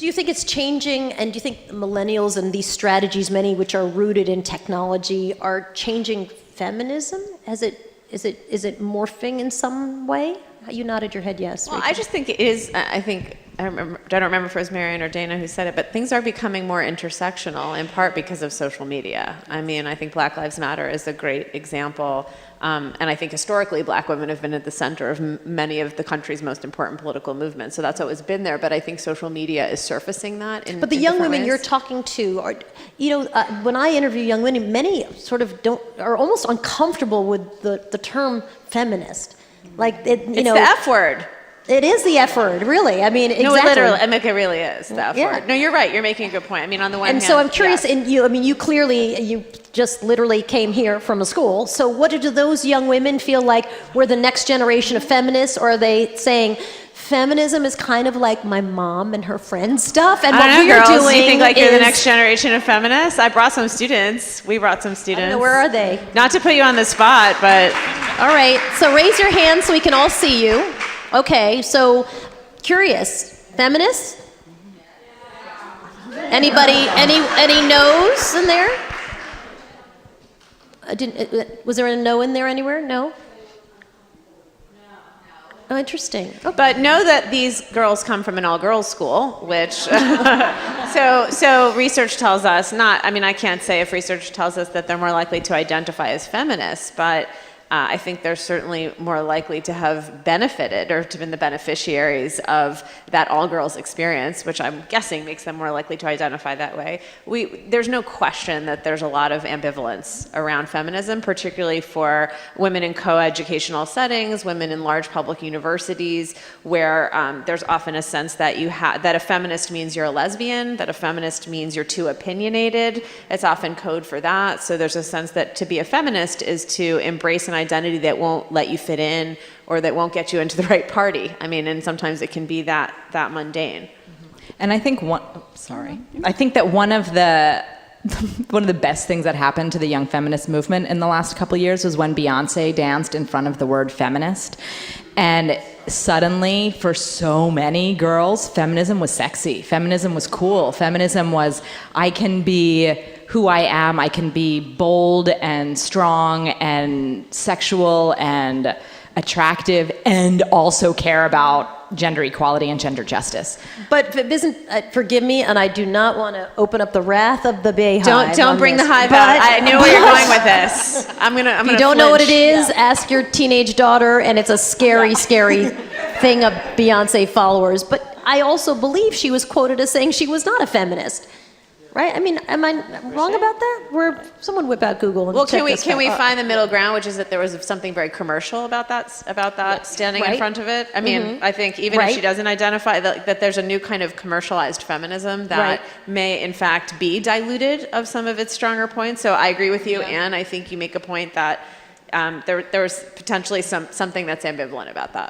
Do you think it's changing, and do you think millennials and these strategies, many which are rooted in technology, are changing feminism? Is it morphing in some way? You nodded your head yes. Well, Rachel. I just think it is, I don't remember if it was Marianne or Dana who said it, but things are becoming more intersectional in part because of social media. I mean, I think Black Lives Matter is a great example. And I think historically black women have been at the center of many of the country's most important political movements. So that's always been there, but I think social media is surfacing that in But the young women ways. you're talking to are, when I interview young women, many sort of are almost uncomfortable with the term feminist. Like, it's the F word. It is the F word, really. I mean, exactly. No, it literally, I mean, it really is the F word. No, you're right. You're making a good point. I mean, on the one hand. And so I'm curious, yes. you just literally came here from a school. So what do those young women feel like we're the next generation of feminists, or are they saying feminism is kind of like my mom and her friends stuff, and what we're doing you think like is, you're the next generation of feminists? I brought some students. We brought some students. I don't know, where are they? Not to put you on the spot, but. All right, so raise your hand so we can all see you. Okay, so curious, feminists? Anybody, any no's in there? Was there a no in there anywhere? No? Oh, interesting. Okay. But know that these girls come from an all-girls school, which, so research tells us, I can't say if research tells us that they're more likely to identify as feminists, but I think they're certainly more likely to have benefited or to have been the beneficiaries of that all-girls experience, which I'm guessing makes them more likely to identify that way. There's no question that there's a lot of ambivalence around feminism, particularly for women in co-educational settings, women in large public universities, where there's often a sense that that a feminist means you're a lesbian, that a feminist means you're too opinionated. It's often code for that. So there's a sense that to be a feminist is to embrace an identity that won't let you fit in or that won't get you into the right party. I mean, and sometimes it can be that mundane. And I think I think that one of the best things that happened to the young feminist movement in the last couple of years was when Beyonce danced in front of the word feminist. And suddenly, for so many girls, feminism was sexy. Feminism was cool. Feminism was, I can be who I am. I can be bold and strong and sexual and attractive and also care about gender equality and gender justice. But forgive me, and I do not want to open up the wrath of the Bay Hive. Don't bring the hive out. I knew where you're going with this. If you don't know what it is, ask your teenage daughter, and it's a scary, scary thing of Beyonce followers. But I also believe she was quoted as saying she was not a feminist. Right? I mean, am I wrong about that? Someone whip out Google and check this out. Can we find the middle ground, which is that there was something very commercial about that standing in front of it? I mean, I think even if she doesn't identify that there's a new kind of commercialized feminism that may in fact be diluted of some of its stronger points. So I agree with you, Anne. I think you make a point that there's potentially something that's ambivalent about that.